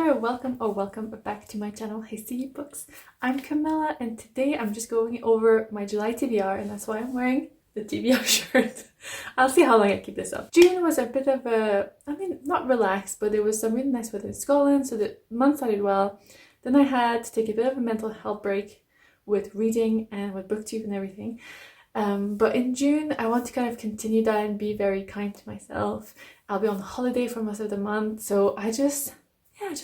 there, welcome or welcome back to my channel, Hsieh Books. I'm Camilla and today I'm just going over my July TBR and that's why I'm wearing the TBR shirt. I'll see how long I keep this up. June was a bit of a, not relaxed, but there was some really nice weather in Scotland, so the month started well. Then I had to take a bit of a mental health break with reading and with booktube and everything. But in June, I want to kind of continue that and be very kind to myself. I'll be on holiday for most of the month, so I just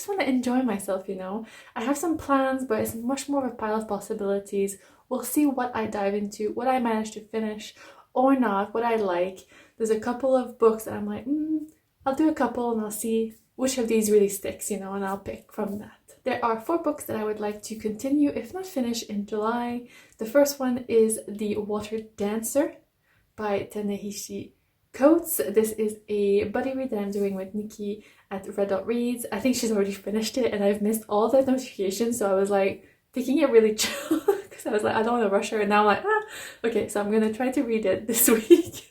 want to enjoy myself, you know. I have some plans, but it's much more of a pile of possibilities. We'll see what I dive into, what I manage to finish or not, what I like. There's a couple of books that I'm like, I'll do a couple and I'll see which of these really sticks, you know, and I'll pick from that. There are 4 books that I would like to continue, if not finish, in July. The first one is The Water Dancer by Ta-Nehisi Coates. This is a buddy read that I'm doing with Nikki at Readathon Reads. I think she's already finished it and I've missed all the notifications, so I was like taking it really chill because I was like, I don't want to rush her, and now I'm like, okay, so I'm gonna try to read it this week.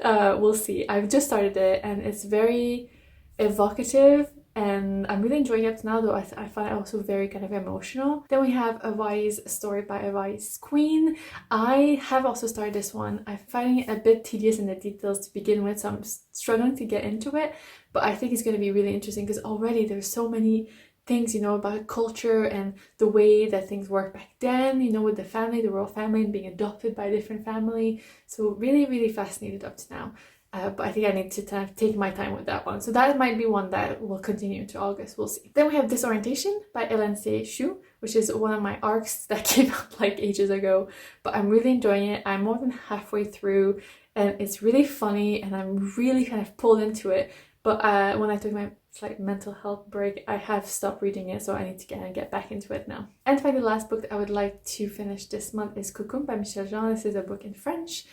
We'll see. I've just started it and it's very evocative and I'm really enjoying it now, though I find it also very kind of emotional. Then we have A Wise Story by a Wise Queen. I have also started this one. I'm finding it a bit tedious in the details to begin with, so I'm struggling to get into it, but I think it's going to be really interesting because already there's so many things, you know, about culture and the way that things worked back then, you know, with the family, the royal family, and being adopted by a different family. So really fascinated up to now. But I think I need to kind of take my time with that one. So that might be one that will continue into August, we'll see. Then we have Disorientation by Elaine Chou, which is one of my arcs that came out like ages ago. But I'm really enjoying it. I'm more than halfway through and it's really funny and I'm really kind of pulled into it. But when I took my slight mental health break, I have stopped reading it, so I need to get back into it now. And finally, the last book that I would like to finish this month is Kukum by Michel. This is a book in French.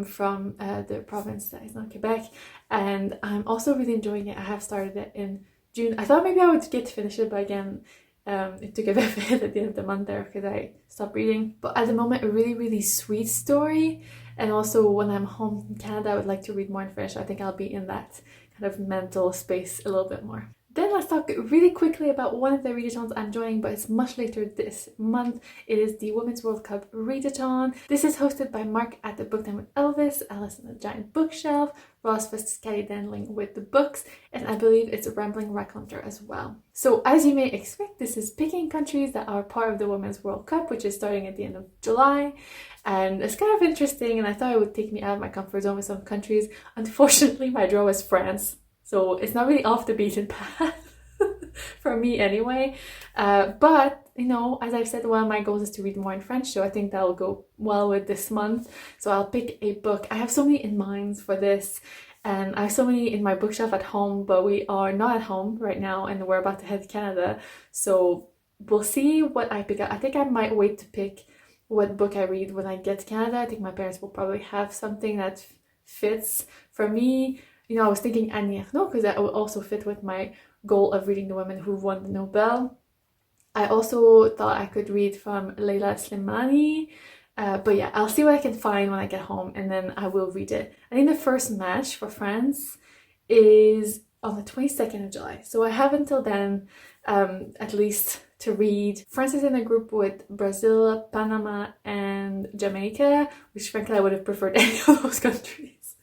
From the province that is not Quebec, and I'm also really enjoying it. I have started it in June. I thought maybe I would get to finish it, but again it took a bit of a hit at the end of the month there because I stopped reading. But at the moment, a really sweet story, and also when I'm home in Canada I would like to read more in French. I think I'll be in that kind of mental space a little bit more. Then let's talk really quickly about one of the readathons I'm joining, but it's much later this month. It is the Women's World Cup Readathon. This is hosted by Mark at the Book Time with Elvis, Alice on the Giant Bookshelf, Ross Scatty Dandling with the books, and I believe it's a Rambling Raconteur as well. So as you may expect, this is picking countries that are part of the Women's World Cup, which is starting at the end of July. And it's kind of interesting, and I thought it would take me out of my comfort zone with some countries. Unfortunately, my draw is France. So it's not really off the beaten path for me anyway. But, you know, as I've said, one of my goals is to read more in French, so I think that'll go well with this month. So I'll pick a book. I have so many in mind for this, and I have so many in my bookshelf at home, but we are not at home right now and we're about to head to Canada. So we'll see what I pick up. I think I might wait to pick what book I read when I get to Canada. I think my parents will probably have something that fits for me. You know, I was thinking Annie-Ernaux because that would also fit with my goal of reading the women who won the Nobel. I also thought I could read from Leila Slimani. But yeah, I'll see what I can find when I get home and then I will read it. I think the first match for France is on the 22nd of July. So I have until then at least to read. France is in a group with Brazil, Panama and Jamaica, which frankly I would have preferred any of those countries.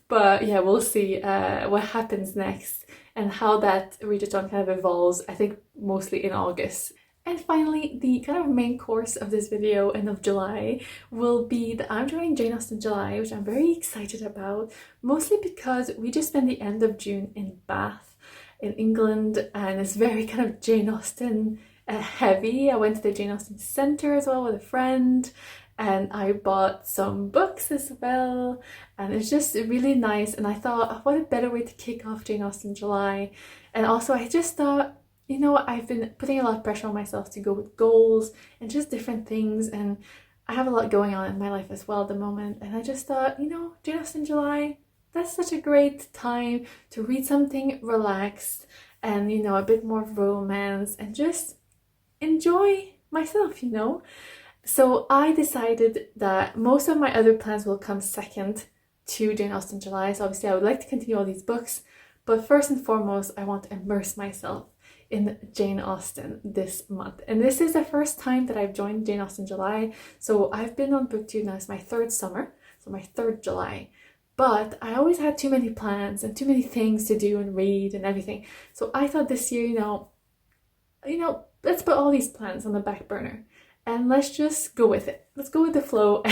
But yeah, we'll see what happens next and how that readathon kind of evolves, I think mostly in August. And finally, the kind of main course of this video and of July will be that I'm joining Jane Austen July, which I'm very excited about, mostly because we just spent the end of June in Bath in England and it's very kind of Jane Austen heavy. I went to the Jane Austen Centre as well with a friend, and I bought some books as well, and it's just really nice. And I thought, what a better way to kick off Jane Austen July. And also I just thought, you know, I've been putting a lot of pressure on myself to go with goals and just different things, and I have a lot going on in my life as well at the moment, and I just thought, you know, Jane Austen July, that's such a great time to read something relaxed and, you know, a bit more romance and just enjoy myself, you know. So I decided that most of my other plans will come second to Jane Austen July. So obviously I would like to continue all these books, But first and foremost, I want to immerse myself in Jane Austen this month. And this is the first time that I've joined Jane Austen July. So I've been on booktube now, it's my third summer, so my third July. But I always had too many plans and too many things to do and read and everything. So I thought this year, let's put all these plans on the back burner and let's just go with it. Let's go with the flow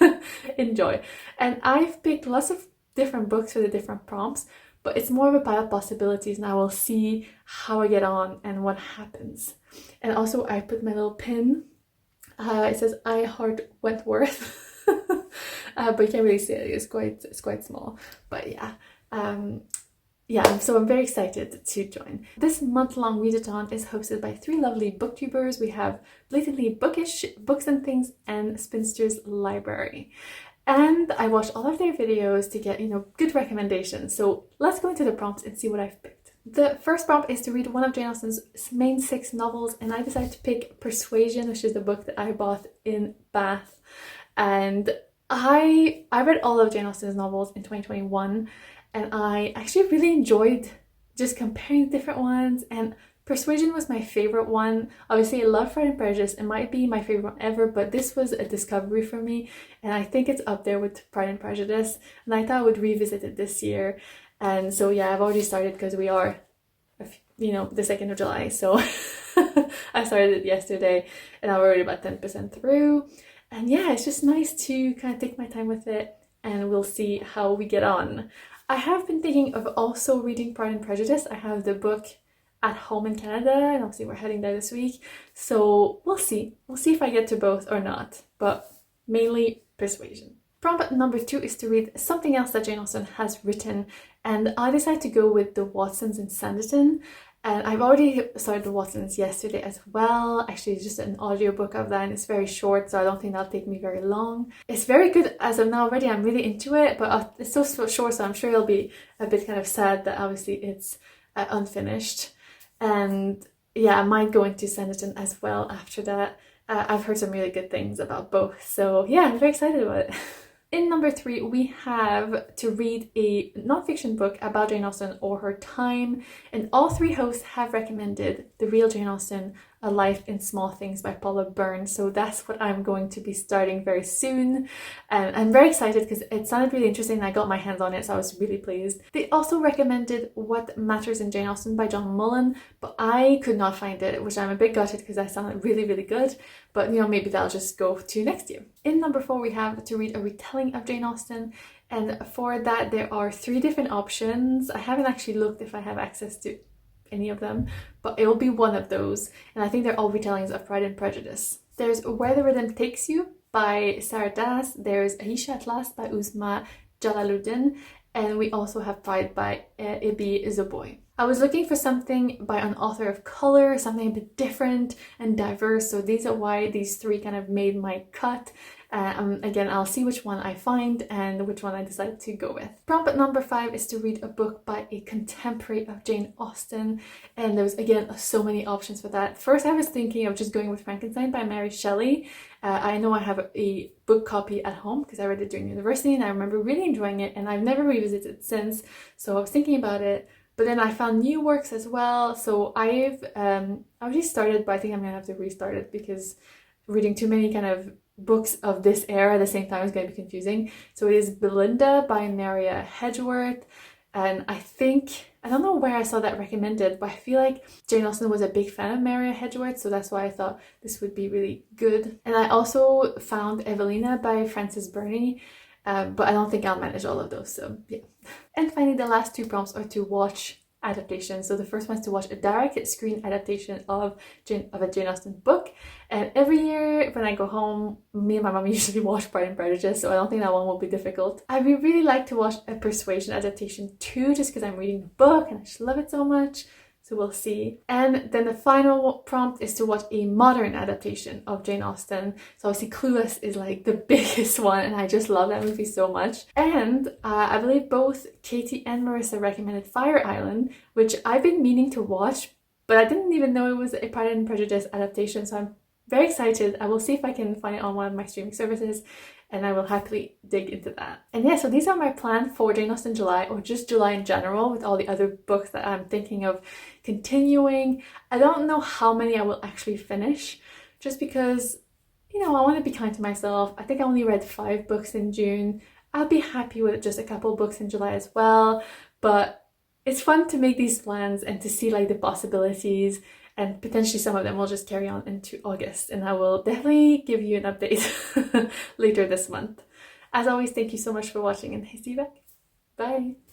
and enjoy. And I've picked lots of different books for the different prompts, but it's more of a pile of possibilities, and I will see how I get on and what happens. And also I put my little pin. It says I Heart Wentworth, but you can't really see it. It's quite small. But so I'm very excited to join. This month-long readathon is hosted by 3 lovely booktubers. We have Blatantly Bookish, Books and Things, and Spinster's Library. And I watched all of their videos to get, good recommendations. So let's go into the prompts and see what I've picked. The first prompt is to read one of Jane Austen's main 6 novels, and I decided to pick Persuasion, which is the book that I bought in Bath. And I read all of Jane Austen's novels in 2021, and I actually really enjoyed just comparing different ones, and Persuasion was my favorite one. Obviously, I love Pride and Prejudice. It might be my favorite one ever, but this was a discovery for me, and I think it's up there with Pride and Prejudice, and I thought I would revisit it this year. And so I've already started because we are, the 2nd of July, so I started it yesterday, and I'm already about 10% through. And it's just nice to kind of take my time with it, and we'll see how we get on. I have been thinking of also reading Pride and Prejudice. I have the book at home in Canada, and obviously we're heading there this week, so we'll see if I get to both or not, but mainly Persuasion. Prompt number 2 is to read something else that Jane Austen has written, and I decided to go with The Watsons in Sanditon, and I've already started The Watsons yesterday as well. Actually, it's just an audiobook of that, and it's very short, so I don't think that'll take me very long. It's very good as of now already. I'm really into it, but it's so short, so I'm sure it'll be a bit kind of sad that obviously it's unfinished. And I might go into Sanditon as well after that. I've heard some really good things about both, so I'm very excited about it. In number 3, we have to read a non-fiction book about Jane Austen or her time, and all 3 hosts have recommended The Real Jane Austen, A Life in Small Things by Paula Byrne, so that's what I'm going to be starting very soon, and I'm very excited because it sounded really interesting and I got my hands on it, so I was really pleased. They also recommended What Matters in Jane Austen by John Mullen, but I could not find it, which I'm a bit gutted because that sounded really, really good, but maybe that'll just go to next year. In number 4, we have to read a retelling of Jane Austen, and for that there are 3 different options. I haven't actually looked if I have access to any of them, but it will be one of those, and I think they're all retellings of Pride and Prejudice. There's Where the Rhythm Takes You by Sarah Das, there's Hsieh at Last by Uzma Jalaluddin, and we also have Pride by Ibi Zoboi. I was looking for something by an author of color, something a bit different and diverse, so these are why these 3 kind of made my cut. Again, I'll see which one I find and which one I decide to go with. Prompt number 5 is to read a book by a contemporary of Jane Austen, and there's again so many options for that. First, I was thinking of just going with Frankenstein by Mary Shelley. I know I have a book copy at home because I read it during university and I remember really enjoying it, and I've never revisited it since, so I was thinking about it. But then I found new works as well, so I've already started, but I think I'm gonna have to restart it because reading too many kind of books of this era at the same time is going to be confusing. So it is Belinda by Maria Hedgeworth, and I don't know where I saw that recommended, but I feel like Jane Austen was a big fan of Maria Hedgeworth, so that's why I thought this would be really good. And I also found Evelina by Frances Burney, but I don't think I'll manage all of those, so yeah. And finally, the last 2 prompts are to watch adaptations. So the first one is to watch a direct screen adaptation of a Jane Austen book, and every year when I go home, me and my mom usually watch Pride and Prejudice, so I don't think that one will be difficult. I would really like to watch a Persuasion adaptation too, just because I'm reading the book and I just love it so much. So we'll see. And then the final prompt is to watch a modern adaptation of Jane Austen. So obviously Clueless is like the biggest one, and I just love that movie so much. And I believe both Katie and Marissa recommended Fire Island, which I've been meaning to watch, but I didn't even know it was a Pride and Prejudice adaptation, so I'm very excited. I will see if I can find it on one of my streaming services, and I will happily dig into that. And yeah, so these are my plans for Jane Austen July, or just July in general, with all the other books that I'm thinking of continuing. I don't know how many I will actually finish, just because, you know, I want to be kind to myself. I think I only read 5 books in June. I'll be happy with just a couple books in July as well, but it's fun to make these plans and to see like the possibilities, and potentially some of them will just carry on into August, and I will definitely give you an update later this month. As always, thank you so much for watching, and I see you back. Bye!